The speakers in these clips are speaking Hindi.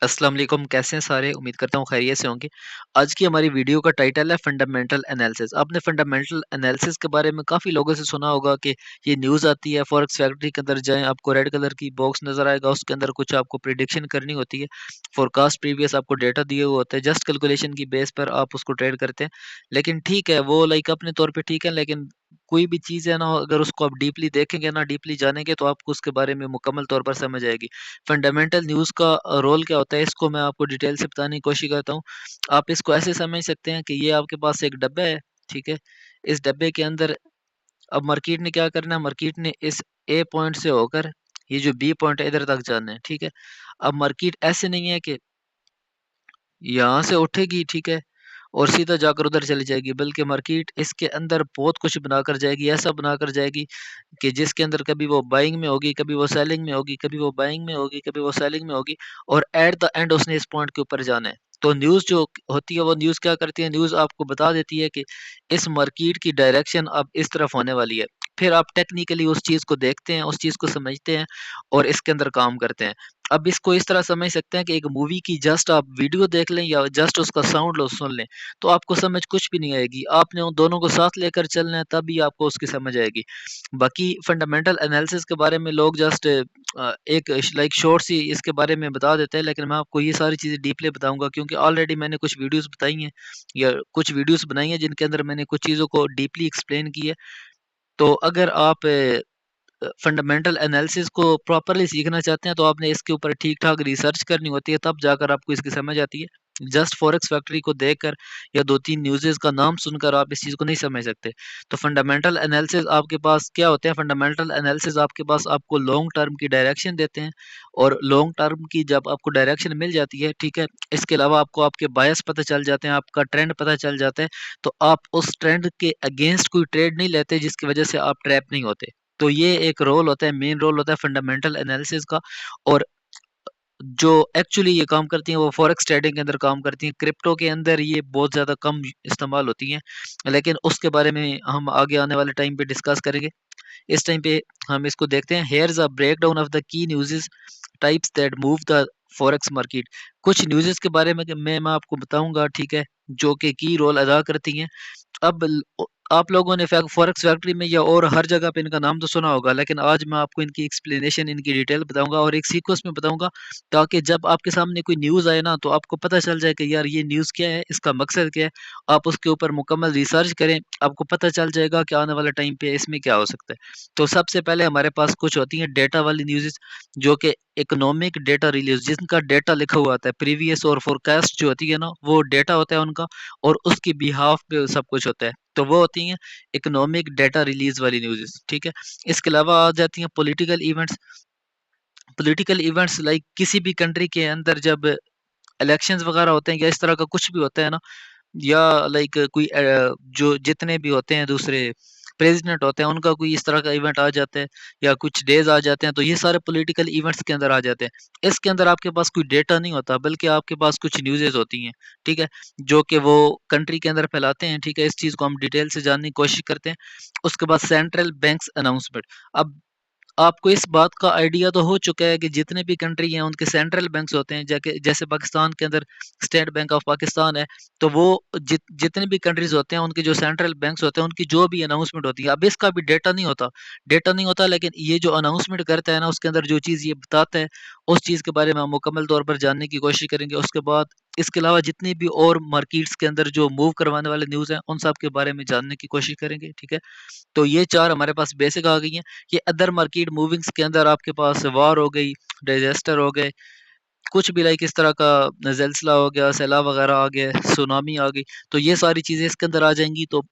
अस्सलाम वालेकुम, कैसे हैं सारे? उम्मीद करता हूँ खैरियत से होंगे। आज की हमारी वीडियो का टाइटल है फंडामेंटल एनालिसिस। आपने फंडामेंटल एनालिसिस के बारे में काफ़ी लोगों से सुना होगा कि ये न्यूज़ आती है, फॉरेक्स फैक्ट्री के अंदर जाएँ, आपको रेड कलर की बॉक्स नज़र आएगा, उसके अंदर कुछ आपको प्रेडिक्शन करनी होती है। फोरकास्ट प्रीवियस आपको डेटा दिए हुए होते हैं, जस्ट कैलकुलेशन की बेस पर आप उसको ट्रेड करते हैं। लेकिन ठीक है, वो लाइक अपने तौर पे ठीक है, लेकिन कोई भी चीज़ है ना, अगर उसको आप डीपली देखेंगे ना, डीपली जानेंगे, तो आपको उसके बारे में मुकम्मल तौर पर समझ आएगी। फंडामेंटल न्यूज़ का रोल क्या होता है, इसको मैं आपको डिटेल से बताने की कोशिश करता हूँ। आप इसको ऐसे समझ सकते हैं कि ये आपके पास एक डब्बा है, ठीक है? इस डब्बे के अंदर अब मार्केट ने क्या करना है, मार्केट ने इस ए पॉइंट से होकर ये जो बी पॉइंट है इधर तक जाना है, ठीक है? अब मार्केट ऐसे नहीं है कि यहाँ से उठेगी, ठीक है? और सीधा जाकर उधर चली जाएगी, बल्कि मार्केट इसके अंदर बहुत कुछ बनाकर जाएगी, ऐसा बनाकर जाएगी कि जिसके अंदर कभी वो बाइंग में होगी, कभी वो सेलिंग में होगी, कभी वो बाइंग में होगी, कभी वो सेलिंग में होगी और एट द एंड उसने इस पॉइंट के ऊपर जाना है। तो न्यूज़ जो होती है वो न्यूज़ क्या करती है, न्यूज़ आपको बता देती है कि इस मार्केट की डायरेक्शन अब इस तरफ होने वाली है। फिर आप टेक्निकली उस चीज़ को देखते हैं, उस चीज़ को समझते हैं और इसके अंदर काम करते हैं। अब इसको इस तरह समझ सकते हैं कि एक मूवी की जस्ट आप वीडियो देख लें या जस्ट उसका साउंड लो सुन लें, तो आपको समझ कुछ भी नहीं आएगी। आपने उन दोनों को साथ लेकर चलना है, तभी आपको उसकी समझ आएगी। बाकी फंडामेंटल एनालिसिस के बारे में लोग जस्ट एक लाइक शॉर्ट सी इसके बारे में बता देते हैं, लेकिन मैं आपको ये सारी चीज़ें डीपली बताऊँगा, क्योंकि ऑलरेडी मैंने कुछ वीडियोज़ बताई हैं या कुछ वीडियोज़ बनाई हैं जिनके अंदर मैंने कुछ चीज़ों को डीपली एक्सप्लेन की है। तो अगर आप फंडामेंटल एनालिसिस को प्रॉपर्ली सीखना चाहते हैं, तो आपने इसके ऊपर ठीक-ठाक रिसर्च करनी होती है, तब जाकर आपको इसकी समझ आती है। जस्ट फॉरेक्स फैक्ट्री को देखकर या 2-3 न्यूज़ेज़ का नाम सुनकर आप इस चीज़ को नहीं समझ सकते। तो फंडामेंटल एनालिसिस आपके पास क्या होते हैं, फंडामेंटल एनालिसिस आपके पास आपको लॉन्ग टर्म की डायरेक्शन देते हैं और लॉन्ग टर्म की जब आपको डायरेक्शन मिल जाती है, ठीक है? इसके अलावा आपको आपके बायस पता चल जाते हैं, आपका ट्रेंड पता चल जाता है, तो आप उस ट्रेंड के अगेंस्ट कोई ट्रेड नहीं लेते, जिसकी वजह से आप ट्रैप नहीं होते। तो ये एक रोल होता है, मेन रोल होता है फंडामेंटल एनालिसिस का। और जो एक्चुअली ये काम करती हैं वो फॉरेक्स ट्रेडिंग के अंदर काम करती हैं। क्रिप्टो के अंदर ये बहुत ज़्यादा कम इस्तेमाल होती हैं, लेकिन उसके बारे में हम आगे आने वाले टाइम पे डिस्कस करेंगे। इस टाइम पे हम इसको देखते हैं। Here is a breakdown of the key newses types that move the forex market. कुछ न्यूज़ेज़ के बारे में मैं आपको बताऊँगा, ठीक है, जो कि की रोल अदा करती हैं। अब आप लोगों ने फॉरेक्स फैक्ट्री में या और हर जगह पे इनका नाम तो सुना होगा, लेकिन आज मैं आपको इनकी एक्सप्लेनेशन, इनकी डिटेल बताऊँगा और एक सीक्वेंस में बताऊँगा, ताकि जब आपके सामने कोई न्यूज़ आए ना, तो आपको पता चल जाए कि यार ये न्यूज़ क्या है, इसका मकसद क्या है। आप उसके ऊपर मुकम्मल रिसर्च करें, आपको पता चल जाएगा कि आने वाले टाइम पे इसमें क्या हो सकता है। तो सबसे पहले हमारे पास कुछ होती हैं डेटा वाली न्यूज़ेज़, जो कि इकोनॉमिक डेटा रिलीज़, जिनका डेटा लिखा हुआ आता है, प्रीवियस और फोरकास्ट जो होती है ना, वो डेटा होता है उनका और उसकी बिहाफ़ पे सब कुछ होता है। तो वो होती हैं इकोनॉमिक डेटा रिलीज़ वाली न्यूज़ेज़, ठीक है? इसके अलावा आ जाती हैं political events. Political events like किसी भी कंट्री के अंदर जब इलेक्शंस वगैरह होते हैं या इस तरह का कुछ भी होता है ना, या लाइक कोई जो जितने भी होते हैं दूसरे प्रेसिडेंट होते हैं, उनका कोई इस तरह का इवेंट आ जाता है या कुछ डेज़ आ जाते हैं, तो ये सारे पॉलिटिकल इवेंट्स के अंदर आ जाते हैं। इसके अंदर आपके पास कोई डेटा नहीं होता, बल्कि आपके पास कुछ न्यूज़ेज़ होती हैं, ठीक है? जो कि वो कंट्री के अंदर फैलाते हैं, ठीक है? इस चीज़ को हम डिटेल से जानने की कोशिश करते हैं। उसके बाद सेंट्रल बैंक्स अनाउंसमेंट। अब आपको इस बात का आइडिया तो हो चुका है कि जितने भी कंट्री हैं उनके सेंट्रल बैंक्स होते हैं, जाके जैसे पाकिस्तान के अंदर स्टेट बैंक ऑफ पाकिस्तान है, तो वो जितने भी कंट्रीज होते हैं उनके जो सेंट्रल बैंक्स होते हैं उनकी जो भी अनाउंसमेंट होती है, अब इसका भी डेटा नहीं होता, लेकिन ये जो अनाउंसमेंट करता है ना, उसके अंदर जो चीज़ ये बताता है, उस चीज़ के बारे में हम मुकम्मल तौर पर जानने की कोशिश करेंगे। उसके बाद इसके अलावा जितनी भी और मार्केट्स के अंदर जो मूव करवाने वाले न्यूज़ हैं, उन सब के बारे में जानने की कोशिश करेंगे, ठीक है? तो ये 4 हमारे पास बेसिक आ गई हैं। ये अदर मार्केट मूविंग्स के अंदर आपके पास वॉर हो गई, डिज़ास्टर हो गए, कुछ भी लाइक इस तरह का ज़लज़ला हो गया, सैलाब वगैरह आ गया, सुनामी आ गई, तो ये सारी चीज़ें इसके अंदर आ जाएँगी। तो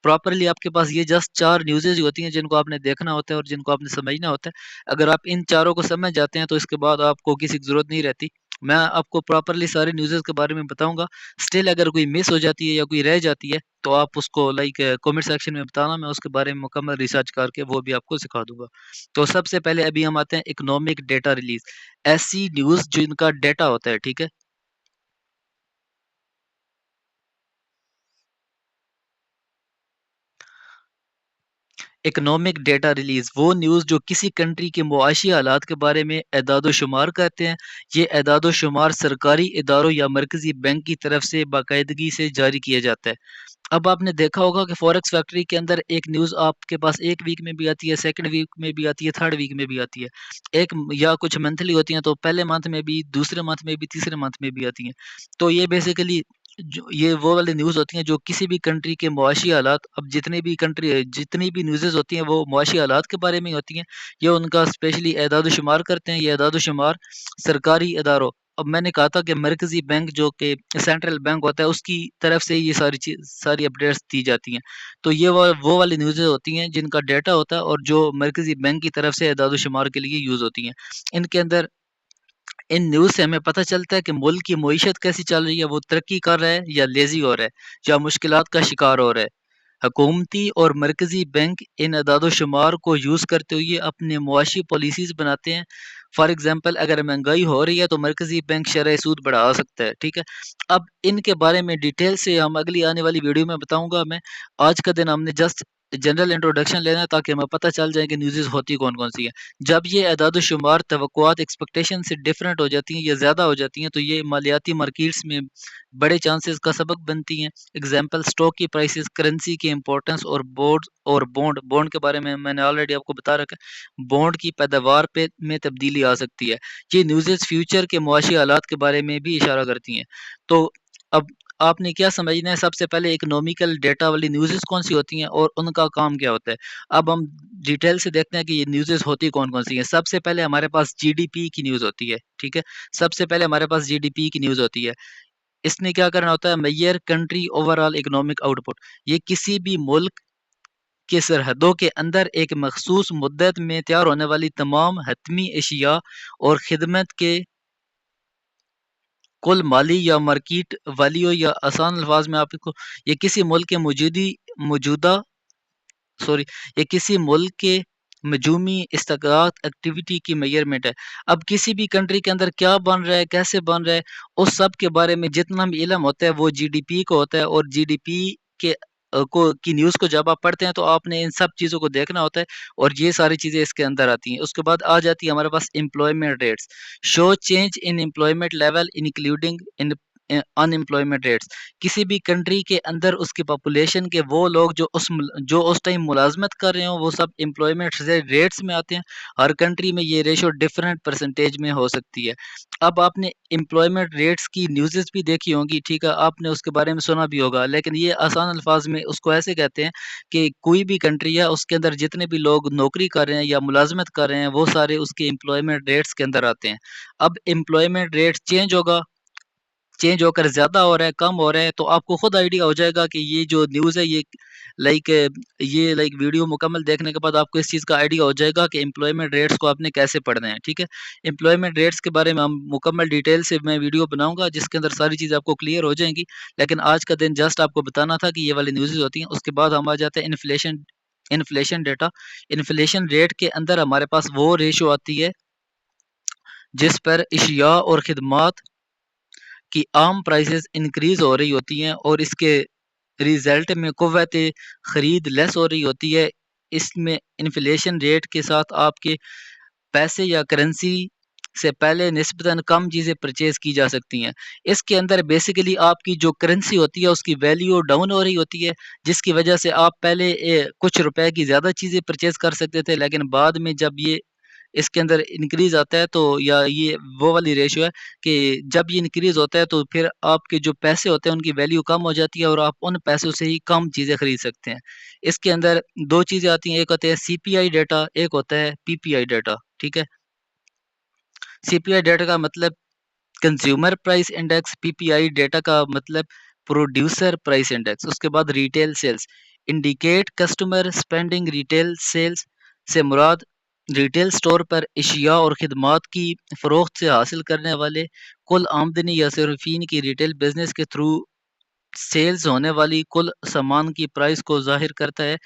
प्रॉपर्ली आपके पास ये जस्ट 4 न्यूज़ेज़ ही होती हैं जिनको आपने देखना होता है और जिनको आपने समझना होता है। अगर आप इन चारों को समझ जाते हैं तो इसके बाद आपको किसी की ज़रूरत नहीं रहती। मैं आपको प्रॉपर्ली सारी न्यूज़ेज़ के बारे में बताऊँगा। स्टिल अगर कोई मिस हो जाती है या कोई रह जाती है, तो आप उसको लाइक कमेंट सेक्शन में बताना, मैं उसके बारे में मुकम्मल रिसर्च करके वो भी आपको सिखा दूँगा। तो सबसे पहले अभी हम आते हैं इकोनॉमिक डेटा रिलीज़। ऐसी न्यूज़ जिनका डेटा होता है, ठीक है? इकोनॉमिक डेटा रिलीज़ वो न्यूज़ जो किसी कंट्री के मुआशी हालात के बारे में एदाद-ओ-शुमार करते हैं। ये एदाद-ओ-शुमार सरकारी इदारों या मरकज़ी बैंक की तरफ से बाकायदगी से जारी किया जाता है। अब आपने देखा होगा कि फॉरेक्स फैक्ट्री के अंदर एक न्यूज़ आपके पास 1 वीक में भी आती है, सेकंड वीक में भी आती है, थर्ड वीक में भी आती है। एक या कुछ मंथली होती हैं तो पहले मंथ में भी, दूसरे मंथ में भी, तीसरे मंथ में भी आती हैं। तो ये बेसिकली जो ये वो वाली न्यूज़ होती हैं जो किसी भी कंट्री के मुआशी हालात, अब जितनी भी न्यूज़ेज़ होती हैं वो मुआशी हालात के बारे में ही होती हैं। ये उनका स्पेशली एदाद-ओ-शुमार करते हैं। ये एदाद-ओ-शुमार सरकारी इदारों, अब मैंने कहा था कि मरकज़ी बैंक जो कि सेंट्रल बैंक होता है उसकी तरफ से ये सारी अपडेट्स दी जाती हैं। तो ये वो वाली न्यूज़ें होती हैं जिनका डेटा होता है और जो मरकज़ी बैंक की तरफ से एदाद-ओ-शुमार के लिए यूज़ होती हैं। इनके अंदर इन न्यूज़ से हमें पता चलता है कि मुल्क की मईशत कैसी चल रही है, वो तरक्की कर रहा है या लेज़ी हो रहा है या मुश्किलात का शिकार हो रहा है। हुकूमती और मरकज़ी बैंक इन अदाद-ओ-शुमार को यूज़ करते हुए अपने मुआशी पॉलिसीज़ बनाते हैं। फॉर एग्ज़ाम्पल अगर महँगाई हो रही है तो मरकज़ी बैंक शरह सूद बढ़ा सकता है, ठीक है? अब इनके बारे में डिटेल से हम अगली आने वाली वीडियो में बताऊँगा मैं। आज का दिन हमने जस्ट जनरल इंट्रोडक्शन लेना है ताकि हमें पता चल जाए कि न्यूज़ेज़ होती कौन-कौन सी हैं। जब ये एदाद-ओ-शुमार तवक्कुआत एक्सपेक्टेशन से डिफरेंट हो जाती हैं या ज़्यादा हो जाती हैं तो ये मालियाती मार्केट्स में बड़े चांसेस का सबक बनती हैं। एग्जाम्पल स्टॉक की प्राइसेस, करेंसी की इंपॉर्टेंस और बॉन्ड बॉन्ड के बारे में मैंने ऑलरेडी आपको बता रखा है। बॉन्ड की पैदावार पे में तब्दीली आ सकती है। ये न्यूज़ेस फ्यूचर के मुआशी हालात के बारे में भी इशारा करती हैं। तो अब आपने क्या समझना है, सबसे पहले इकोनॉमिकल डेटा वाली न्यूज़ेस कौन सी होती हैं और उनका काम क्या होता है। अब हम डिटेल से देखते हैं कि ये न्यूज़ेस होती कौन कौन सी हैं। सबसे पहले हमारे पास जीडीपी की न्यूज़ होती है, ठीक है। सबसे पहले हमारे पास जीडीपी की न्यूज़ होती है। इसने क्या करना होता है, measure country overall economic output. ये किसी भी मुल्क की सरहदों के अंदर एक मखसूस मुद्दत में तैयार होने वाली तमाम हतमी अशिया और खिदमत के कुल माली या मार्केट वैल्यू, या आसान अल्फाज में आपको ये किसी मुल्क के मौजूदा सॉरी ये किसी मुल्क के मजूमी इस्तकात एक्टिविटी की मेजरमेंट है। अब किसी भी कंट्री के अंदर क्या बन रहा है, कैसे बन रहा है, उस सब के बारे में जितना भी इल्म होता है वो जीडीपी को होता है। और जीडीपी के को की न्यूज़ को जब आप पढ़ते हैं तो आपने इन सब चीज़ों को देखना होता है और ये सारी चीज़ें इसके अंदर आती हैं। उसके बाद आ जाती है हमारे पास employment rates, show change in employment level including in unemployment rates. किसी भी कंट्री के अंदर उसकी पॉपुलेशन के वो लोग जो उस टाइम मुलाजमत कर रहे हो वो सब एम्प्लॉयमेंट रेट्स में आते हैं। हर कंट्री में ये रेशो डिफरेंट परसेंटेज में हो सकती है। अब आपने एम्प्लॉयमेंट रेट्स की न्यूज़ेस भी देखी होंगी, ठीक है, आपने उसके बारे में सुना भी होगा, लेकिन ये आसान अल्फाज में उसको ऐसे कहते हैं कि कोई भी कंट्री है उसके अंदर जितने भी लोग नौकरी कर रहे हैं या मुलाजमत कर रहे हैं वो सारे उसके एम्प्लॉयमेंट रेट्स के अंदर आते हैं। अब एम्प्लॉयमेंट रेट चेंज होकर ज़्यादा हो रहा है, कम हो रहा है, तो आपको खुद आइडिया हो जाएगा कि ये जो न्यूज़ है लाइक ये वीडियो मुकम्मल देखने के बाद आपको इस चीज़ का आइडिया हो जाएगा कि एम्प्लॉयमेंट रेट्स को आपने कैसे पढ़ना है, ठीक है। एम्प्लॉयमेंट रेट्स के बारे में हम मुकम्मल डिटेल से मैं वीडियो बनाऊँगा जिसके अंदर सारी चीज़ें आपको क्लियर हो जाएँगी। लेकिन आज का दिन जस्ट आपको बताना था कि ये वाली न्यूज़ेज़ होती हैं। उसके बाद हम आ जाते हैं इन्फ्लेशन डेटा। इन्फ्लेशन रेट के अंदर हमारे पास वो रेशियो आती है जिस पर अशिया और खिदमत की आम प्राइसेस इंक्रीज़ हो रही होती हैं और इसके रिज़ल्ट में कुव्वत खरीद लेस हो रही होती है। इसमें इन्फ्लेशन रेट के साथ आपके पैसे या करेंसी से पहले निस्बतन कम चीज़ें परचेज़ की जा सकती हैं। इसके अंदर बेसिकली आपकी जो करेंसी होती है उसकी वैल्यू डाउन हो रही होती है, जिसकी वजह से आप पहले कुछ रुपए की ज़्यादा चीज़ें परचेज़ कर सकते थे, लेकिन बाद में जब ये इसके अंदर इंक्रीज़ आता है तो या ये वो वाली रेशियो है कि जब ये इंक्रीज़ होता है तो फिर आपके जो पैसे होते हैं उनकी वैल्यू कम हो जाती है और आप उन पैसों से ही कम चीज़ें खरीद सकते हैं। इसके अंदर 2 चीज़ें आती हैं, एक होता है सीपीआई डेटा, एक होता है पीपीआई डेटा, ठीक है? सीपीआई डेटा का मतलब consumer price index, PPI data का मतलब प्रोड्यूसर प्राइस इंडेक्स। उसके बाद retail sales indicate customer spending. Retail sales से मुराद रिटेल स्टोर पर अशिया और खिदमात की फ़रोख्त से हासिल करने वाले कुल आमदनी या सर्फिन की रिटेल बिजनेस के थ्रू सेल्स होने वाली कुल सामान की प्राइस को ज़ाहिर करता है।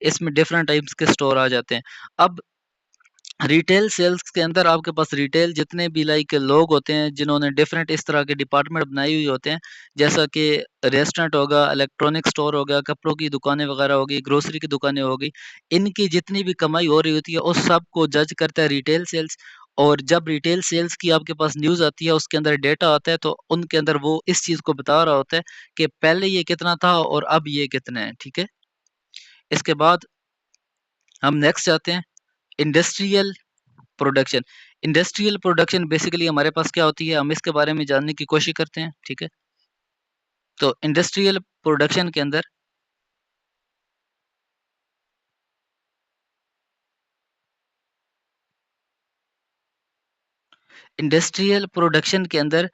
इसमें डिफरेंट टाइप्स के स्टोर आ जाते हैं। अब रिटेल सेल्स के अंदर आपके पास रिटेल जितने भी लाइक लोग होते हैं जिन्होंने डिफरेंट इस तरह के डिपार्टमेंट बनाई हुई होते हैं, जैसा कि रेस्टोरेंट होगा, इलेक्ट्रॉनिक स्टोर हो गया, कपड़ों की दुकानें वगैरह हो गई, ग्रोसरी की दुकानें हो गई, इनकी जितनी भी कमाई हो रही होती है उस सब को जज करता है रिटेल सेल्स। और जब रिटेल सेल्स की आपके पास न्यूज़ आती है, उसके अंदर डेटा आता है, तो उनके अंदर वो इस चीज़ को बता रहा होता है कि पहले ये कितना था और अब ये कितना है, ठीक है? इसके बाद हम नेक्स्ट जाते हैं, industrial production. Industrial production basically हमारे पास क्या होती है, हम इसके बारे में जानने की कोशिश करते हैं, ठीक है? तो इंडस्ट्रियल प्रोडक्शन के अंदर इंडस्ट्रियल प्रोडक्शन के अंदर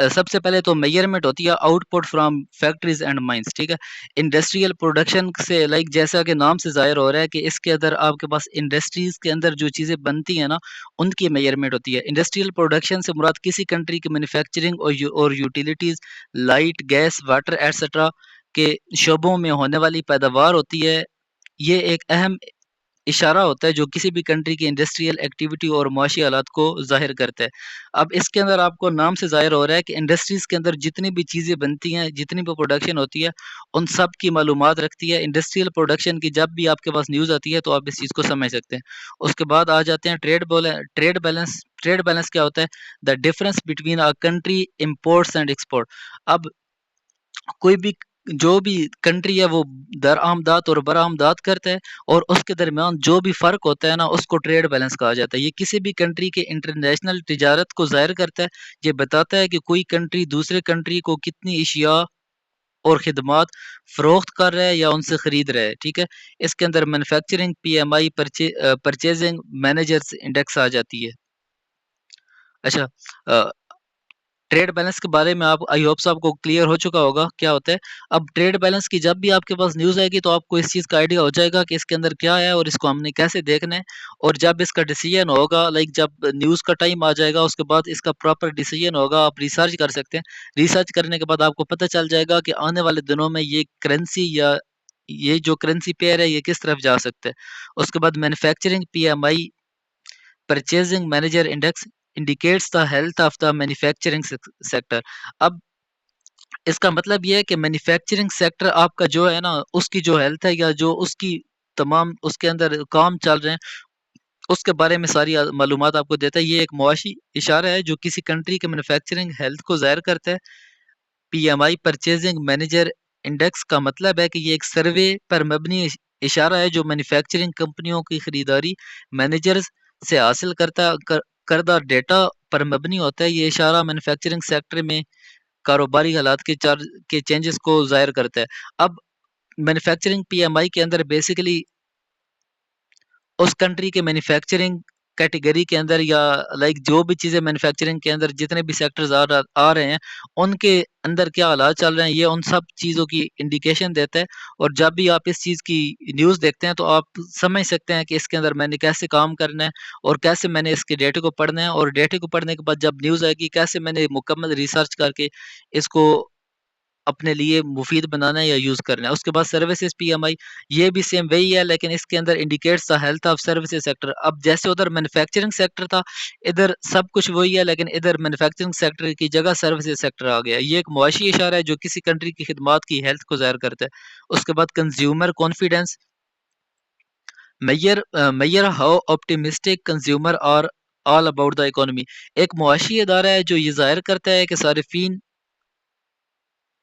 सबसे पहले तो मेजरमेंट होती है output from factories and mines, ठीक है? इंडस्ट्रियल प्रोडक्शन से लाइक जैसा कि नाम से जाहिर हो रहा है कि इसके अंदर आपके पास इंडस्ट्रीज के अंदर जो चीज़ें बनती हैं ना, उनकी मेजरमेंट होती है। इंडस्ट्रियल प्रोडक्शन से मुराद किसी कंट्री की मैन्युफैक्चरिंग और utilities, light, gas, water etcetera के शोबों में होने वाली पैदावार होती है। ये एक अहम इशारा होता है जो किसी भी कंट्री की इंडस्ट्रियल एक्टिविटी और मुआशी हालात को ज़ाहिर करता है। अब इसके अंदर आपको नाम से ज़ाहिर हो रहा है कि इंडस्ट्रीज़ के अंदर जितनी भी चीज़ें बनती हैं, जितनी भी प्रोडक्शन होती है, उन सब की मालूमात रखती है। इंडस्ट्रियल प्रोडक्शन की जब भी आपके पास न्यूज़ आती है, तो आप इस चीज़ को समझ सकते हैं। उसके बाद आ जाते हैं ट्रेड बैलेंस। ट्रेड बैलेंस क्या होता है? The difference between a country imports and export. अब कोई भी जो भी कंट्री है वो दरआमदात और बरामदात करता है, और उसके दरमियान जो भी फ़र्क होता है ना, उसको ट्रेड बैलेंस कहा जाता है। ये किसी भी कंट्री के इंटरनेशनल तिजारत को ज़ाहिर करता है। ये बताता है कि कोई कंट्री दूसरे कंट्री को कितनी अशिया और खिदमात फ़रोख्त कर रहा है या उनसे खरीद रहा है, ठीक है? इसके अंदर manufacturing PMI purchasing managers index आ जाती है। अच्छा, अ, ट्रेड बैलेंस के बारे में आप आई होप सो आपको क्लियर हो चुका होगा क्या होता है। अब ट्रेड बैलेंस की जब भी आपके पास न्यूज़ आएगी, तो आपको इस चीज़ का आइडिया हो जाएगा कि इसके अंदर क्या है और इसको हमने कैसे देखना है। और जब इसका डिसीजन होगा, लाइक जब न्यूज़ का टाइम आ जाएगा, उसके बाद इसका प्रॉपर डिसीजन होगा, आप रिसर्च कर सकते हैं। रिसर्च करने के बाद आपको पता चल जाएगा कि आने वाले दिनों में ये करेंसी या ये जो करेंसी पेयर है, ये किस तरफ जा सकता है। उसके बाद manufacturing PMI purchasing manager index indicates the health of the manufacturing sector. अब इसका मतलब ये है कि मैन्युफैक्चरिंग सेक्टर आपका जो है ना, उसकी जो हेल्थ है या जो उसकी तमाम उसके अंदर काम चल रहे हैं, उसके बारे में सारी मालूमात आपको देता है। ये एक मुआशी इशारा है जो किसी कंट्री के मैन्युफैक्चरिंग हेल्थ को ज़ाहिर करता है। पीएमआई परचेजिंग मैनेजर इंडेक्स का मतलब है कि ये एक सर्वे पर मबनी इशारा है जो मैन्युफैक्चरिंग कंपनियों की खरीदारी मैनेजर्स से हासिल करदा डेटा पर मबनी होता है। ये इशारा मैन्युफैक्चरिंग सेक्टर में कारोबारी हालात के चेंजेस को ज़ाहिर करता है। अब मैन्युफैक्चरिंग पीएमआई के अंदर बेसिकली उस कंट्री के मैन्युफैक्चरिंग कैटेगरी के अंदर या लाइक जो भी चीज़ें मैन्युफैक्चरिंग के अंदर जितने भी सेक्टर्स आ रहे हैं, उनके अंदर क्या हालात चल रहे हैं, ये उन सब चीज़ों की इंडिकेशन देता है। और जब भी आप इस चीज़ की न्यूज़ देखते हैं, तो आप समझ सकते हैं कि इसके अंदर मैंने कैसे काम करना है और कैसे मैंने इसके डेटे को पढ़ना है, और डेटे को पढ़ने के बाद जब न्यूज़ आएगी, कैसे मैंने मुकम्मल रिसर्च करके इसको अपने लिए मुफ़ीद बनाना है या यूज़ करना है। उसके बाद सर्विसेज़ पीएमआई, ये भी सेम वही है, लेकिन इसके अंदर indicates the health of services sector. अब जैसे उधर मैन्युफैक्चरिंग सेक्टर था, इधर सब कुछ वही है, लेकिन इधर मैन्युफैक्चरिंग सेक्टर की जगह सर्विसेज़ सेक्टर आ गया है। ये एक मुआशी इशारा है जो किसी कंट्री की खिदमात की हेल्थ को ज़ाहिर करता है। उसके बाद consumer confidence measure how optimistic consumer are all about the economy. एक मुआशी इदारा है जो ये ज़ाहिर करता है कि सारिफ़ीन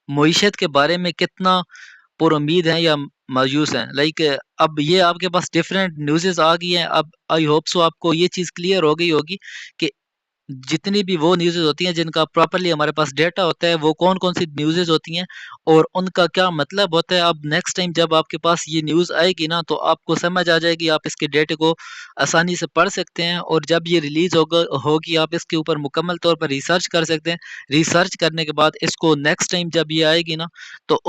मईशत के बारे में कितना पुरुम्मीद हैं या मायूस हैं। लाइक अब ये आपके पास डिफरेंट न्यूज़ेज़ आ गई हैं। अब आई होप सो आपको ये चीज़ क्लियर हो गई होगी कि जितनी भी वो न्यूज़ेज़ होती हैं जिनका प्रॉपर्ली हमारे पास डेटा होता है, वो कौन-कौन सी न्यूज़ेज़ होती हैं और उनका क्या मतलब होता है। अब नेक्स्ट टाइम जब आपके पास ये न्यूज़ आएगी ना, तो आपको समझ आ जाएगी, आप इसके डेटे को आसानी से पढ़ सकते हैं, और जब ये रिलीज़ होगी आप इसके ऊपर मुकम्मल तौर पर रिसर्च कर सकते हैं। रिसर्च करने के बाद इसको नेक्स्ट टाइम जब ये आएगी ना, तो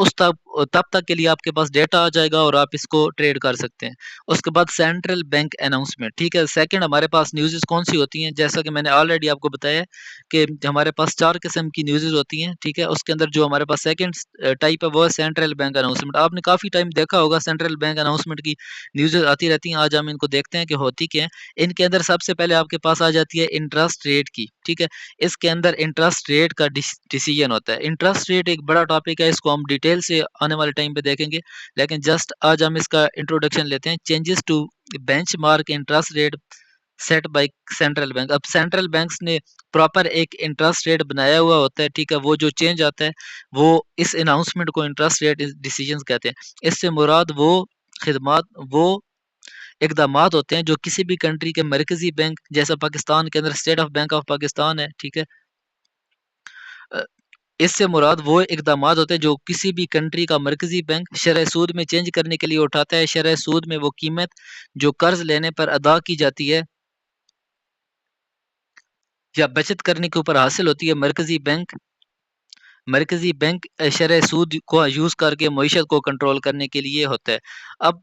तब तक के लिए आपके पास डेटा आ जाएगा और आप इसको ट्रेड कर सकते हैं। उसके बाद सेंट्रल बैंक अनाउंसमेंट, ठीक है। सेकंड हमारे पास न्यूज़ेस कौन सी होती हैं, जैसा कि मैंने ऑलरेडी आपको बताया कि हमारे पास 4 किस्म की न्यूज़ेस होती हैं, ठीक है। उसके अंदर जो हमारे पास सेकंड टाइप है वो है सेंट्रल बैंक अनाउंसमेंट। आपने काफ़ी टाइम देखा होगा सेंट्रल बैंक अनाउंसमेंट की न्यूज़ेस आती रहती हैं। आज हम इनको देखते हैं कि होती क्या है। इनके अंदर सबसे पहले आपके पास आ जाती है इंटरेस्ट रेट की, ठीक है। इसके अंदर इंटरेस्ट रेट का डिसीजन होता है। इंटरेस्ट रेट एक बड़ा टॉपिक है, इसको हम डिटेल से आने वाले टाइम पे देखेंगे, लेकिन जस्ट आज हम इसका इंट्रोडक्शन लेते हैं। Changes to benchmark interest rate set by central bank. अब सेंट्रल बैंक्स ने प्रॉपर एक इंटरेस्ट रेट बनाया हुआ होता है, ठीक है। वो जो चेंज आता है वो इस अनाउंसमेंट को इंटरेस्ट रेट डिसीजंस कहते हैं। इससे मुराद वो खिदमात, वो इकदामात होते हैं जो किसी भी कंट्री के मरकजी बैंक, जैसा पाकिस्तान के अंदर state of bank of Pakistan है, ठीक है। अ, इससे मुराद वो इकदामात होते हैं जो किसी भी कंट्री का मरकजी बैंक शरह सूद में चेंज करने के लिए उठाता है। शरह सूद में वो कीमत जो कर्ज लेने पर अदा की जाती है या बचत करने के ऊपर हासिल होती है, मरकजी बैंक शरह सूद को यूज़ करके मईशत को कंट्रोल करने के लिए होता है। अब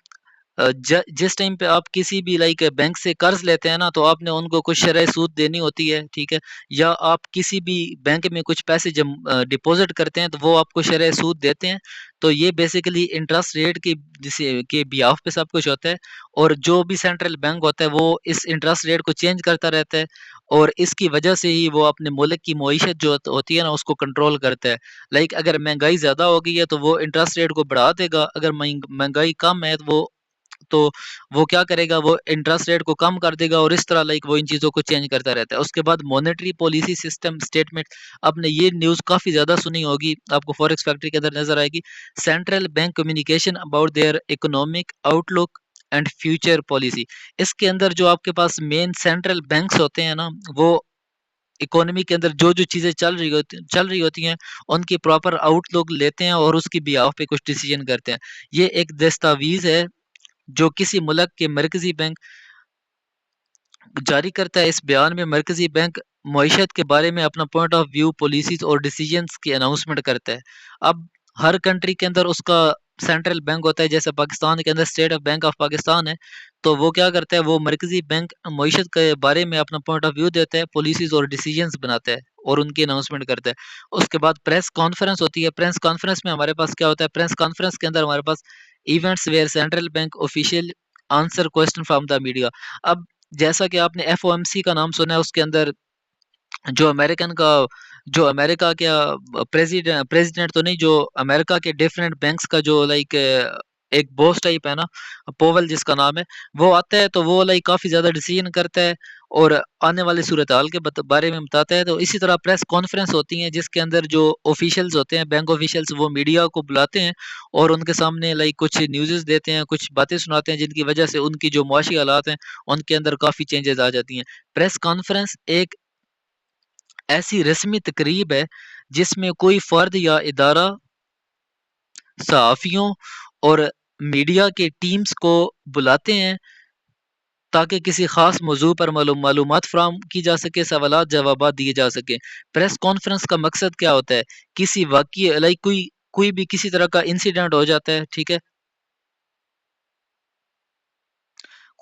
जिस टाइम पे आप किसी भी लाइक बैंक से कर्ज लेते हैं ना, तो आपने उनको कुछ शरह सूद देनी होती है, ठीक है। या आप किसी भी बैंक में कुछ पैसे जब डिपॉजिट करते हैं तो वो आपको शरह सूद देते हैं। तो ये बेसिकली इंटरेस्ट रेट की जिसे के बिहाफ पे सब कुछ होता है। और जो भी सेंट्रल बैंक होता है वो इस इंटरेस्ट रेट को चेंज करता रहता है, और इसकी वजह से ही वो अपने मुल्क की मईशत जो होती है ना उसको कंट्रोल करता है। लाइक अगर महंगाई ज़्यादा हो गई है तो वो इंटरेस्ट रेट को बढ़ा देगा, अगर महंगाई कम है तो वो क्या करेगा, वो इंटरेस्ट रेट को कम कर देगा, और इस तरह लाइक वो इन चीज़ों को चेंज करता रहता है। उसके बाद मॉनेटरी पॉलिसी सिस्टम स्टेटमेंट। आपने ये न्यूज़ काफ़ी ज़्यादा सुनी होगी, आपको फॉरेक्स फैक्ट्री के अंदर नजर आएगी। Central bank communication about their economic outlook and future policy. इसके अंदर जो आपके पास मेन सेंट्रल बैंक्स होते हैं ना, वो इकोनॉमी के अंदर जो जो चीज़ें चल रही होती हैं उनकी प्रॉपर आउटलुक लेते हैं और उसकी बिहाफ पे कुछ डिसीजन करते हैं। ये एक दस्तावेज है जो किसी मुल्क के मरकजी बैंक जारी करता है। इस बयान में मरकजी बैंक मईशत के बारे में अपना पॉइंट ऑफ व्यू, पॉलिसीज और डिसीजंस की अनाउंसमेंट करता है। अब हर कंट्री के अंदर उसका सेंट्रल बैंक होता है, जैसे पाकिस्तान के अंदर state of bank of Pakistan है। तो वो क्या करता है, वो मरकजी बैंक मईशत के बारे में अपना पॉइंट ऑफ व्यू देता है, पॉलिसीज और डिसीजंस बनाता है और उनकी अनाउंसमेंट करता है। उसके बाद प्रेस कॉन्फ्रेंस होती है। प्रेस कॉन्फ्रेंस में हमारे पास क्या होता है, प्रेस कॉन्फ्रेंस के अंदर हमारे पास events where central bank official answer question from the media. अब जैसा कि आपने एफओएमसी का नाम सुना है, उसके अंदर जो अमेरिकन का जो अमेरिका क्या प्रेसिडेंट प्रेसिडेंट तो नहीं, जो अमेरिका के डिफरेंट बैंक्स का जो लाइक एक बॉस टाइप है ना, पोवल जिसका नाम है, वो आता है तो वो लाइक काफ़ी ज़्यादा डिसीजन करता है और आने वाली सूरत हाल के बारे में बताता है। तो इसी तरह प्रेस कॉन्फ्रेंस होती हैं जिसके अंदर जो ऑफिशियल्स होते हैं, बैंक ऑफिशियल्स, वो मीडिया को बुलाते हैं और उनके सामने लाइक कुछ न्यूज़ेस देते हैं, कुछ बातें सुनाते हैं जिनकी वजह से उनकी जो मुआशी हालात हैं उनके अंदर काफ़ी चेंजेस आ जाती हैं। प्रेस कॉन्फ्रेंस एक ऐसी रस्मी तकरीब है जिसमें कोई फर्द या इदारा सहाफ़ियों और मीडिया के टीम्स को बुलाते हैं ताकि किसी ख़ास मौज़ू पर मालूमात फ़राहम की जा सके, सवालात जवाबात दिए जा सकें। प्रेस कॉन्फ्रेंस का मकसद क्या होता है? किसी वाक़ये लाइक कोई कोई भी किसी तरह का इंसिडेंट हो जाता है, ठीक है?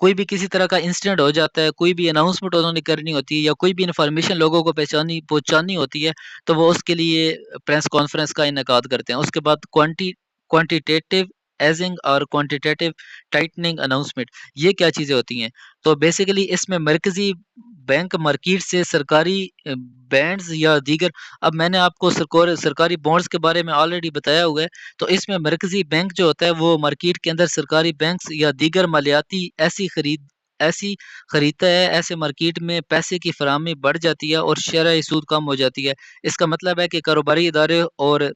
कोई भी किसी तरह का इंसिडेंट हो जाता है, कोई भी अनाउंसमेंट उन्होंने करनी होती है या कोई भी इन्फॉर्मेशन लोगों को पहुँचानी होती है, तो वो उसके लिए प्रेस कॉन्फ्रेंस का इनेकाद करते हैं। उसके बाद क्वांटिटेटिव ईजिंग और क्वांटिटेटिव टाइटनिंग अनाउंसमेंट, ये क्या चीज़ें होती हैं? तो बेसिकली इसमें मरकज़ी बैंक मार्केट से सरकारी बॉन्ड्स या दीगर, अब मैंने आपको सरकारी बॉन्ड्स के बारे में ऑलरेडी बताया हुआ है। तो इसमें मरकज़ी बैंक जो होता है वो मार्केट के अंदर सरकारी बैंक्स या दीगर मालियाती ऐसी खरीदता है, ऐसे मार्केट में पैसे की फराहमी बढ़ जाती है और शरह सूद कम हो जाती है। इसका मतलब है कि कारोबारी इदारे और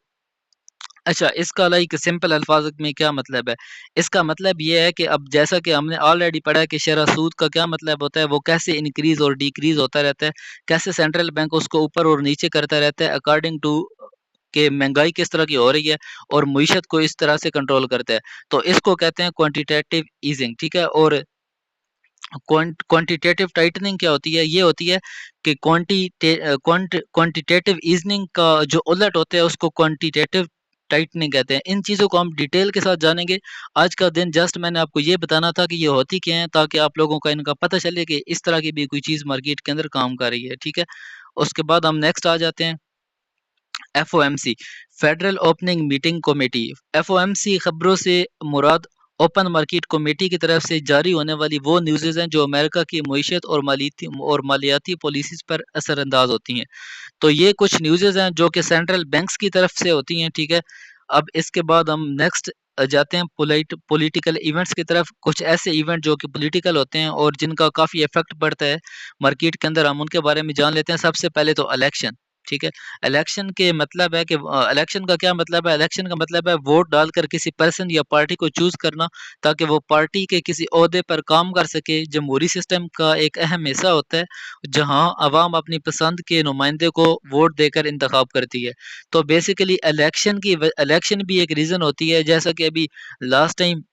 अच्छा, इसका लाइक सिंपल अल्फाज में क्या मतलब है? इसका मतलब ये है कि अब जैसा कि हमने ऑलरेडी पढ़ा है कि शरह सूद का क्या मतलब होता है, वो कैसे इंक्रीज़ और डिक्रीज़ होता रहता है, कैसे सेंट्रल बैंक उसको ऊपर और नीचे करता रहता है अकॉर्डिंग टू कि महँगाई किस तरह की हो रही है और मईशत को इस तरह से कंट्रोल करता है। तो इसको कहते हैं क्वांटिटेटिव ईजिंग, ठीक है? और क्वांटिटेटिव टाइटनिंग क्या होती है? ये होती है कि क्वांटिटेटिव ईजनिंग का जो उलट होता है उसको क्वांटिटेटिव टाइटनिंग कहते हैं। इन चीज़ों को हम डिटेल के साथ जानेंगे। आज का दिन जस्ट मैंने आपको ये बताना था कि ये होती क्या हैं, ताकि आप लोगों को इनका पता चले कि इस तरह की भी कोई चीज़ मार्केट के अंदर काम कर रही है, ठीक है? उसके बाद हम नेक्स्ट आ जाते हैं FOMC, federal opening meeting committee. FOMC खबरों से मुराद ओपन मार्केट कमेटी की तरफ से जारी होने वाली वो न्यूज़ेज़ हैं जो अमेरिका की मईशत और मालियाती पॉलिसीज़ पर असरअंदाज होती हैं। तो ये कुछ न्यूज़ेज़ हैं जो कि सेंट्रल बैंक्स की तरफ से होती हैं, ठीक है? अब इसके बाद हम नेक्स्ट जाते हैं पॉलिटिकल इवेंट्स की तरफ। कुछ ऐसे इवेंट जो कि पॉलिटिकल होते हैं और जिनका काफ़ी इफ़ेक्ट पड़ता है मार्केट के अंदर, हम उनके बारे में जान लेते हैं। सबसे पहले तो इलेक्शन, ठीक है? इलेक्शन के मतलब है कि इलेक्शन का क्या मतलब है? इलेक्शन का मतलब है वोट डालकर किसी पर्सन या पार्टी को चूज़ करना, ताकि वो पार्टी के किसी ओहदे पर काम कर सके। जमहूरी सिस्टम का एक अहम हिस्सा होता है, जहाँ अवाम अपनी पसंद के नुमाइंदे को वोट देकर इंतखाब करती है। तो बेसिकली इलेक्शन भी एक रीज़न होती है, जैसा कि अभी लास्ट टाइम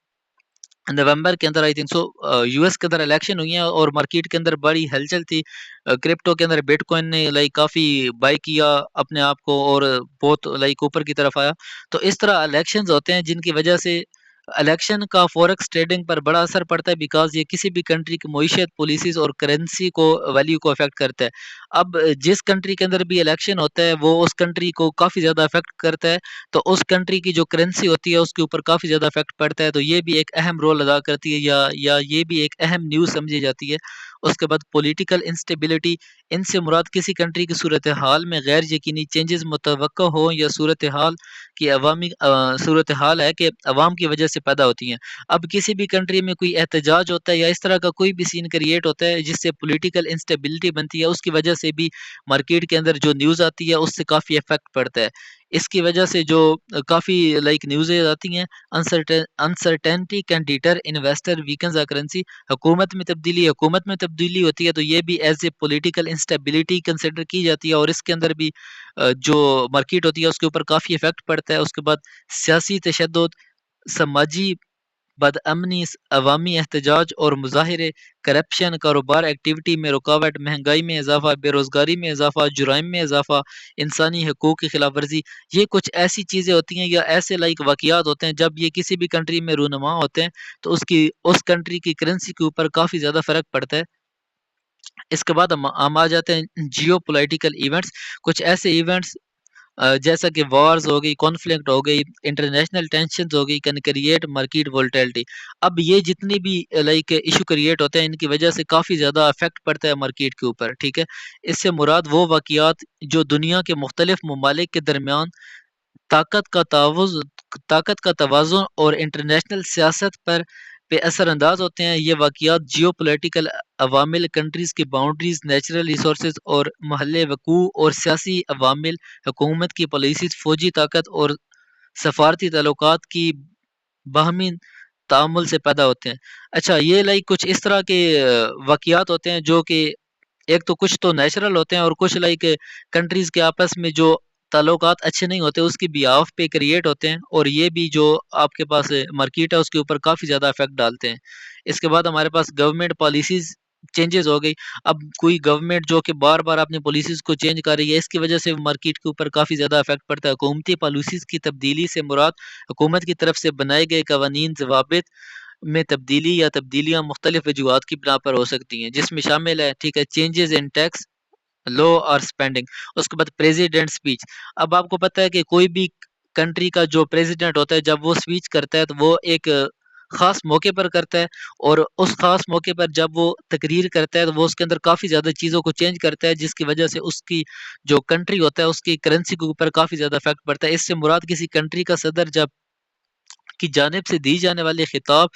नवंबर के अंदर आई थिंक सो यूएस के अंदर इलेक्शन हुई है और मार्केट के अंदर बड़ी हलचल थी। क्रिप्टो के अंदर बिटकॉइन ने लाइक काफ़ी बाय किया अपने आप को और बहुत लाइक ऊपर की तरफ आया। तो इस तरह इलेक्शंस होते हैं जिनकी वजह से इलेक्शन का फॉरेक्स ट्रेडिंग पर बड़ा असर पड़ता है, बिकॉज़ ये किसी भी कंट्री की मईशत, पॉलिसीज़ और करेंसी को वैल्यू को अफ़ेक्ट करता है। अब जिस कंट्री के अंदर भी इलेक्शन होता है वो उस कंट्री को काफ़ी ज़्यादा अफ़ेक्ट करता है, तो उस कंट्री की जो करेंसी होती है उसके ऊपर काफ़ी ज़्यादा इफ़ेक्ट पड़ता है, तो ये भी एक अहम रोल अदा करती है, या ये भी एक अहम न्यूज़ समझी जाती है। उसके बाद पॉलिटिकल इंस्टेबिलिटी, इनसे मुराद किसी कंट्री की सूरत-ए-हाल में गैर यकीनी चेंजेज़ मुतवक्का हो या सूरत-ए-हाल की सूरत-ए-हाल है कि अवाम की वजह से पैदा होती हैं। अब किसी भी कंट्री में कोई एहतजाज होता है या इस तरह का कोई भी सीन क्रिएट होता है जिससे पॉलिटिकल इंस्टेबिलिटी बनती है, उसकी वजह से भी मार्केट के अंदर जो न्यूज़ आती है उससे काफ़ी इफ़ेक्ट पड़ता है। इसकी वजह से जो काफ़ी लाइक न्यूज़ेज़ आती हैं, uncertainty can deter investor weakens a currency. हुकूमत में तब्दीली होती है, तो ये भी as a political instability consider की जाती है और इसके अंदर भी जो मार्केट होती है उसके ऊपर काफ़ी इफ़ेक्ट पड़ता है। उसके बाद सियासी तशद्दुद, समाजी बदअमनी, अवामी एहतजाज और मुज़ाहिरे, करप्शन, कारोबार एक्टिविटी में रुकावट, महंगाई में इज़ाफ़ा, बेरोज़गारी में इज़ाफ़ा, जुराइम में इज़ाफ़ा, इंसानी हकूक़ की खिलाफ वर्जी, ये कुछ ऐसी चीज़ें होती हैं या ऐसे लाइक वाक़यात होते हैं जब ये किसी भी कंट्री में रूनुमा होते हैं, तो उस कंट्री की करेंसी के ऊपर काफ़ी ज़्यादा फ़र्क पड़ता है। इसके बाद हम आ जाते हैं जियोपॉलिटिकल इवेंट्स। कुछ ऐसे इवेंट्स जैसा कि वॉर्स हो गई, कॉन्फ्लिक्ट हो गई, इंटरनेशनल टेंशन्स हो गई, कैन क्रिएट मार्केट वोलेटिलिटी। अब ये जितनी भी लाइक इशू क्रिएट होते हैं, इनकी वजह से काफ़ी ज़्यादा इफ़ेक्ट पड़ता है मार्केट के ऊपर, ठीक है? इससे मुराद वो वाक़यात जो दुनिया के मुख्तलिफ ममालिक के दरमियान ताकत का तावुज़ ताकत का तवाज़ुन और इंटरनेशनल सियासत पर पे असरअंदाज होते हैं। ये वाक़यात जियोपॉलिटिकल अवामिल, कंट्रीज़ की बाउंड्रीज़, नेचुरल रिसोर्सेज़ और महल्ले वक़ूअ और सियासी अवामिल, हुकूमत की पॉलिसीज़, फ़ौजी ताकत और सफ़ारती ताल्लुकात की बाहमी तामुल से पैदा होते हैं। अच्छा, ये लाइक कुछ इस तरह के वाक़यात होते हैं जो कि एक तो कुछ तो नेचुरल होते हैं और कुछ लाइक कंट्रीज़ के आपस में जो ताल्लुकात अच्छे नहीं होते उसकी बिहाफ़ पे क्रिएट होते हैं और ये भी जो आपके पास मार्केट है उसके ऊपर काफ़ी ज़्यादा इफ़ेक्ट डालते हैं। इसके बाद हमारे पास गवर्नमेंट पॉलिसीज़ चेंजेज़ हो गई। अब कोई गवर्नमेंट जो कि बार-बार अपनी पॉलिसीज़ को चेंज कर रही है, इसकी वजह से मार्केट के ऊपर काफ़ी ज़्यादा इफ़ेक्ट पड़ता है। हुकूमती पॉलिसीज़ की तब्दीली से मुराद हुकूमत की तरफ से बनाए गए कवानीन, ज़वाबित में तब्दीली या तब्दीलियाँ मुख्तलिफ वजूहात की बिना पर हो सकती हैं, जिसमें शामिल है, ठीक है, चेंजेज़ इन टैक्स, लॉ और स्पेंडिंग। उसके बाद प्रेज़िडेंट स्पीच। अब आपको पता है कि कोई भी कंट्री का जो प्रेज़िडेंट होता है, जब वो स्पीच करता है, तो वो एक ख़ास मौके पर करता है और उस ख़ास मौके पर जब वो तकरीर करता है, तो वो उसके अंदर काफ़ी ज़्यादा चीज़ों को चेंज करता है, जिसकी वजह से उसकी जो कंट्री होता है, उसकी करेंसी के ऊपर काफ़ी ज़्यादा इफ़ेक्ट पड़ता है। इससे मुराद किसी कंट्री का सदर जब की जानिब से दी जाने वाले खिताब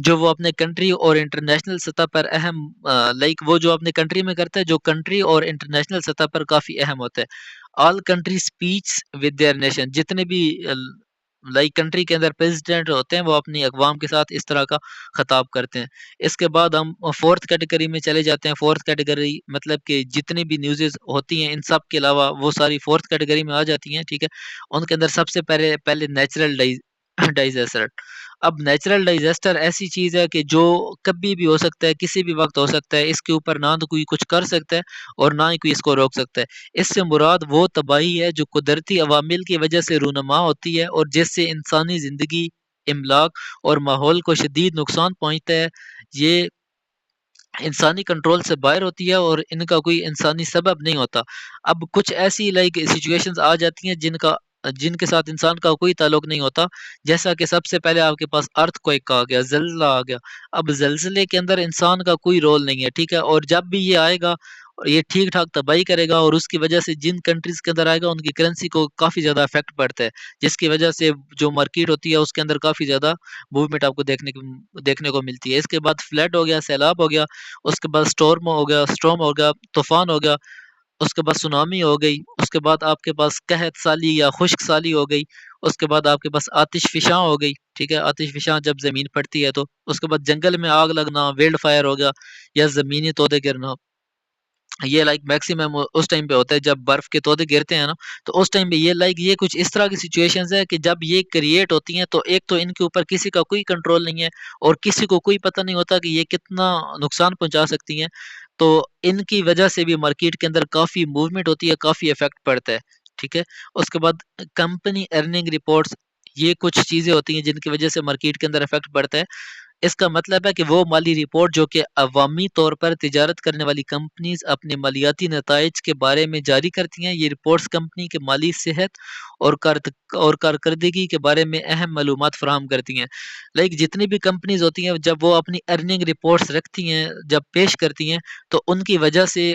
जो वो अपने कंट्री और इंटरनेशनल सतह पर अहम लाइक वो जो अपने कंट्री में करता है, जो कंट्री और इंटरनेशनल सतह पर काफ़ी अहम होता है। All country speech with their nation, जितने भी लाइक कंट्री के अंदर प्रेसिडेंट होते हैं वो अपनी अक़वाम के साथ इस तरह का खिताब करते हैं। इसके बाद हम 4th कैटेगरी में चले जाते हैं। 4th कैटेगरी मतलब कि जितनी भी न्यूज़ेज़ होती हैं इन सब के अलावा वो सारी 4th कैटेगरी में आ जाती हैं, ठीक है? उनके अंदर सबसे पहले पहले डाइजेस्टर। अब नेचुरल डाइजेस्टर ऐसी चीज़ है कि जो कभी भी हो सकता है, किसी भी वक़्त हो सकता है, इसके ऊपर ना तो कोई कुछ कर सकता है और ना ही कोई इसको रोक सकता है। इससे मुराद वो तबाही है जो कुदरती अवामिल की वजह से रूनुमा होती है और जिससे इंसानी ज़िंदगी, इमलाक और माहौल को शदीद नुकसान पहुँचता है। ये इंसानी कंट्रोल से बाहर होती है और इनका कोई इंसानी सबब नहीं होता। अब कुछ ऐसी सिचुएशंस आ जाती हैं जिनके साथ इंसान का कोई ताल्लुक नहीं होता। जैसा कि सबसे पहले आपके पास अर्थक्वेक आ गया, ज़ल्ज़ला आ गया। अब ज़ल्ज़ले के अंदर इंसान का कोई रोल नहीं है, ठीक है? और जब भी ये आएगा और ये ठीक-ठाक तबाही करेगा और उसकी वजह से जिन कंट्रीज़ के अंदर आएगा उनकी करेंसी को काफ़ी ज़्यादा इफ़ेक्ट पड़ता है। जिसकी वजह से जो मार्केट होती है उसके अंदर काफ़ी ज़्यादा मूवमेंट आपको देखने को मिलती है। इसके बाद फ्लड हो गया, सैलाब हो गया, उसके बाद स्टॉर्म हो गया, तूफ़ान हो गया, उसके बाद सुनामी हो गई, उसके बाद आपके पास कहत साली या खुश्क साली हो गई, उसके बाद आपके पास आतिश फ़िशां हो गई, ठीक है? आतिश फ़िशां जब ज़मीन फटती है तो, उसके बाद जंगल में आग लगना, वाइल्ड फायर हो गया या ज़मीनी तोदे गिरना। ये मैक्सिमम उस टाइम पे होता है जब बर्फ के तोदे गिरते हैं ना, तो उस टाइम पे ये कुछ इस तरह की सिचुएशंस है कि जब ये क्रिएट होती हैं तो एक तो इनके ऊपर किसी का कोई कंट्रोल नहीं है और किसी को कोई पता नहीं होता कि ये कितना नुकसान पहुंचा सकती हैं। तो इनकी वजह से भी मार्केट के अंदर काफ़ी मूवमेंट होती है, काफ़ी इफ़ेक्ट पड़ता है, ठीक है? उसके बाद कंपनी अर्निंग रिपोर्ट्स, ये कुछ चीज़ें होती हैं जिनकी वजह से मार्केट के अंदर इफ़ेक्ट पड़ता है। इसका मतलब है कि वो माली रिपोर्ट जो कि अवामी तौर पर तिजारत करने वाली कंपनीज़ अपने मालियाती नताइज के बारे में जारी करती हैं। ये रिपोर्ट्स कंपनी के माली सेहत और कारकर्दगी के बारे में अहम मालूमात फ़राहम करती हैं। जितनी भी कंपनीज़ होती हैं जब वो अपनी अर्निंग रिपोर्ट्स रखती हैं, जब पेश करती हैं, तो उनकी वजह से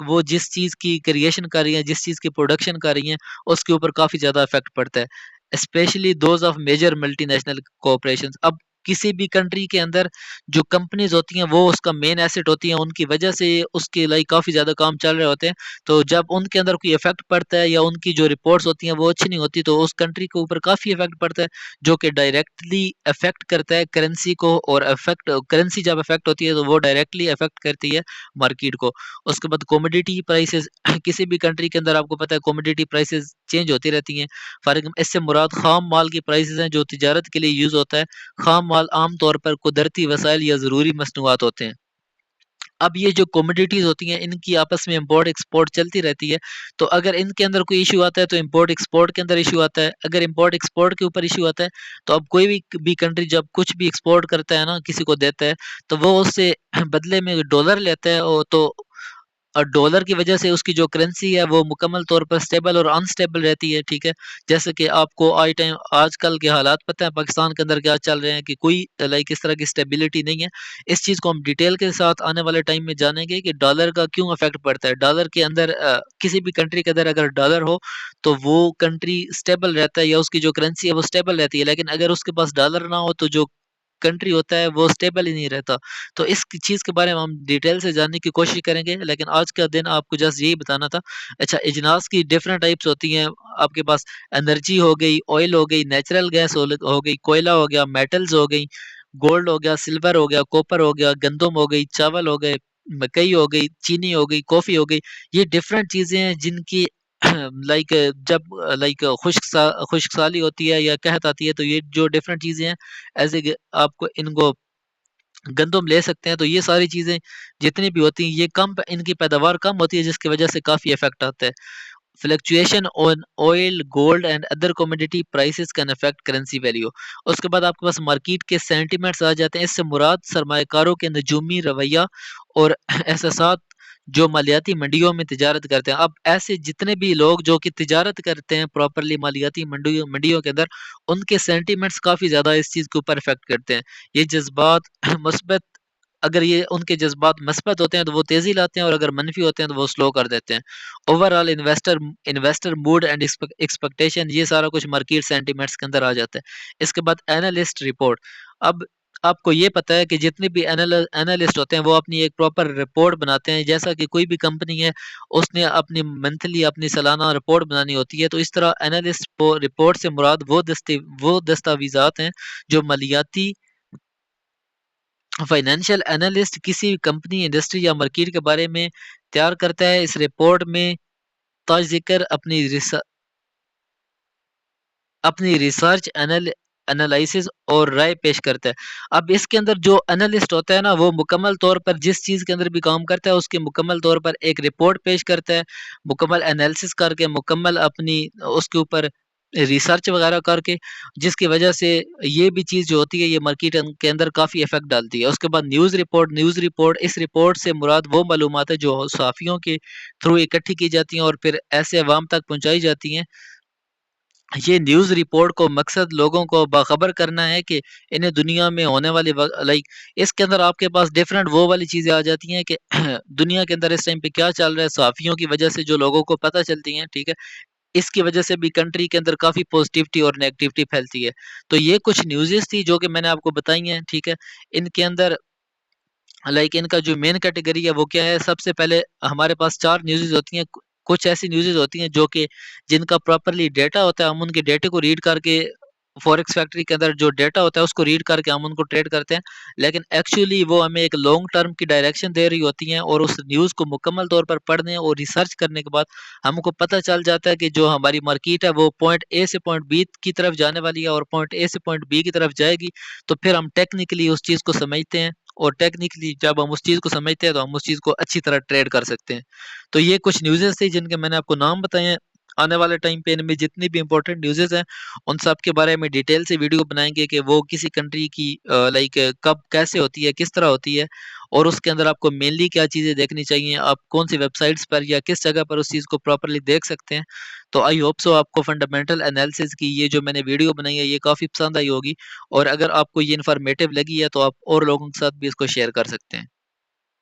वो जिस चीज़ की क्रिएशन कर रही हैं, जिस चीज़ की प्रोडक्शन कर रही हैं, उसके ऊपर काफ़ी ज़्यादा इफ़ेक्ट पड़ता है। Specially those of major multinational corporations. अब किसी भी कंट्री के अंदर जो कंपनीज़ होती हैं वो उसका मेन एसेट होती हैं, उनकी वजह से उसके काफ़ी ज़्यादा काम चल रहे होते हैं। तो जब उनके अंदर कोई इफ़ेक्ट पड़ता है या उनकी जो रिपोर्ट्स होती हैं वो अच्छी नहीं होती तो उस कंट्री के ऊपर काफ़ी इफ़ेक्ट पड़ता है, जो कि डायरेक्टली अफ़ेक्ट करता है करेंसी को और करेंसी जब अफ़ेक्ट होती है तो वो डायरेक्टली अफ़ेक्ट करती है मार्केट को। उसके बाद कमोडिटी प्राइसेज़, किसी भी कंट्री के अंदर आपको पता है कमोडिटी प्राइसेज़ चेंज होती रहती हैं। इससे मुराद ख़ाम माल की प्राइसेज़ हैं जो तिजारत के लिए यूज़ होता है। खाम माल आम तौर पर कुदरती वसाइल या ज़रूरी मसनूआत होते हैं। अब ये जो कमोडिटीज़ होती हैं, इनकी आपस में इम्पोर्ट-एक्सपोर्ट चलती रहती है। तो अगर इनके अंदर कोई इश्यू आता है, तो इम्पोर्ट-एक्सपोर्ट के अंदर इश्यू आता है। अगर इम्पोर्ट-एक्सपोर्ट के ऊपर इश्यू आता है, तो अब कोई भी कंट्री जब कुछ भी एक्सपोर्ट करता है ना, किसी को देता है, तो वो उससे बदले में डॉलर लेता है और डॉलर की वजह से उसकी जो करेंसी है वो मुकम्मल तौर पर स्टेबल और अनस्टेबल रहती है, ठीक है? जैसे कि आपको आजकल के हालात पता है पाकिस्तान के अंदर क्या चल रहे हैं कि कोई इस तरह की स्टेबिलिटी नहीं है। इस चीज़ को हम डिटेल के साथ आने वाले टाइम में जानेंगे कि डॉलर का क्यों इफ़ेक्ट पड़ता है। डॉलर के अंदर किसी भी कंट्री के अंदर अगर डॉलर हो, तो वो कंट्री स्टेबल रहता है या उसकी जो करेंसी है वो स्टेबल रहती है। लेकिन अगर उसके पास डॉलर ना हो तो जो कंट्री होता है वो स्टेबल ही नहीं रहता। तो इस चीज़ के बारे में हम डिटेल से जानने की कोशिश करेंगे, लेकिन आज का दिन आपको जस्ट यही बताना था। अच्छा, इजनास की डिफरेंट टाइप्स होती हैं, आपके पास एनर्जी हो गई, ऑयल हो गई, नेचुरल गैस हो गई, कोयला हो गया, मेटल्स हो गई, गोल्ड हो गया, सिल्वर हो गया, कॉपर हो गया, गंदम हो गई, चावल हो गए, मकई हो गई, चीनी हो गई, कॉफ़ी हो गई। ये डिफरेंट चीज़ें हैं जिनकी लाइक जब खुश्क साली होती है या कहत आती है, तो ये जो डिफरेंट चीज़ें हैं, ऐसे कि आपको इनको गंदम ले सकते हैं। तो ये सारी चीज़ें जितनी भी होती हैं, ये कम इनकी पैदावार कम होती है जिसकी वजह से काफ़ी इफ़ेक्ट आता है। Fluctuation on oil, gold and other commodity prices can affect currency value. उसके बाद आपके पास मार्केट के सेंटिमेंट्स आ जाते हैं। इससे मुराद सरमायाकारों के नजूमी रवैया और एहसासात जो मालियाती मंडियों में तिजारत करते हैं। अब ऐसे जितने भी लोग जो कि तिजारत करते हैं प्रॉपरली मालियाती मंडियों मंडियों के अंदर, उनके सेंटिमेंट्स काफ़ी ज़्यादा इस चीज़ के ऊपर इफेक्ट करते हैं। ये जज्बात मुस्बत अगर ये उनके जज्बात मस्बत होते हैं तो वो तेज़ी लाते हैं और अगर मनफी होते हैं तो वो स्लो कर देते हैं। Overall investor mood and expectation, ये सारा कुछ मार्केट सेंटिमेंट्स के अंदर आ जाता है। इसके बाद एनालिस्ट रिपोर्ट। अब आपको ये पता है कि जितने भी एनालिस्ट होते हैं वो अपनी एक प्रॉपर रिपोर्ट बनाते हैं। जैसा कि कोई भी कंपनी है, उसने अपनी मंथली अपनी सालाना रिपोर्ट बनानी होती है, तो इस तरह एनालिस्ट रिपोर्ट से मुराद वो दस्तावेज़ात हैं जो मालियाती फाइनेंशियल एनालिस्ट किसी कंपनी, इंडस्ट्री या मार्केट के बारे में तैयार करता है। इस रिपोर्ट में ताज़ ज़िक्र अपनी रिसर्च एनालिसिस और राय पेश करता है। अब इसके अंदर जो एनालिस्ट होता है ना, वो मुकम्मल तौर पर जिस चीज़ के अंदर भी काम करता है, उसकी मुकम्मल तौर पर एक रिपोर्ट पेश करता है, मुकम्मल एनालिसिस करके, मुकम्मल अपनी उसके ऊपर रिसर्च वगैरह करके, जिसकी वजह से ये भी चीज़ जो होती है, ये मार्केट के अंदर काफ़ी इफ़ेक्ट डालती है। उसके बाद न्यूज़ रिपोर्ट, इस रिपोर्ट से मुराद वो मालूमात है जो सहाफ़ियों के थ्रू इकट्ठी की जाती हैं और फिर ऐसे अवाम तक पहुँचाई जाती हैं। ये न्यूज़ रिपोर्ट को मकसद लोगों को बाखबर करना है कि इन्हें दुनिया में होने वाली लाइक इसके अंदर आपके पास डिफरेंट वो वाली चीज़ें आ जाती हैं कि दुनिया के अंदर इस टाइम पे क्या चल रहा है, सहाफ़ियों की वजह से जो लोगों को पता चलती हैं, ठीक है? इसकी वजह से भी कंट्री के अंदर काफ़ी पॉज़िटिविटी और नेगेटिविटी फैलती है। तो ये कुछ न्यूज़ेज़ थी जो कि मैंने आपको बताई हैं, ठीक है? इनके अंदर इनका जो मेन कैटेगरी है वो क्या है? सबसे पहले हमारे पास 4 न्यूज़ेज़ होती हैं। कुछ ऐसी न्यूज़ेज़ होती हैं जो कि जिनका प्रॉपर्ली डेटा होता है, हम उनके डेटे को रीड करके फॉरेक्स फैक्ट्री के अंदर जो डेटा होता है उसको रीड करके हम उनको ट्रेड करते हैं। लेकिन एक्चुअली वो हमें एक लॉन्ग टर्म की डायरेक्शन दे रही होती हैं और उस न्यूज़ को मुकम्मल तौर पर पढ़ने और रिसर्च करने के बाद हमको पता चल जाता है कि जो हमारी मार्केट है वो पॉइंट ए से पॉइंट बी की तरफ जाने वाली है और पॉइंट ए से पॉइंट बी की तरफ जाएगी। तो फिर हम टेक्निकली उस चीज़ को समझते हैं और टेक्निकली जब हम उस चीज़ को समझते हैं तो हम उस चीज़ को अच्छी तरह ट्रेड कर सकते हैं। तो ये कुछ न्यूज़ेज़ थी जिनके मैंने आपको नाम बताए हैं। आने वाले टाइम पे इनमें जितनी भी इम्पोर्टेंट न्यूज़ेज़ हैं, उन सब के बारे में डिटेल से वीडियो बनाएँगे कि वो किसी कंट्री की कब कैसे होती है, किस तरह होती है और उसके अंदर आपको मेनली क्या चीज़ें देखनी चाहिए, आप कौन-सी वेबसाइट्स पर या किस जगह पर उस चीज़ को प्रॉपर्ली देख सकते हैं। तो आई होप सो आपको फंडामेंटल एनालिसिस की ये जो मैंने वीडियो बनाई है, ये काफ़ी पसंद आई होगी और अगर आपको ये इन्फॉर्मेटिव लगी है, तो आप और लोगों के साथ भी इसको शेयर कर सकते हैं।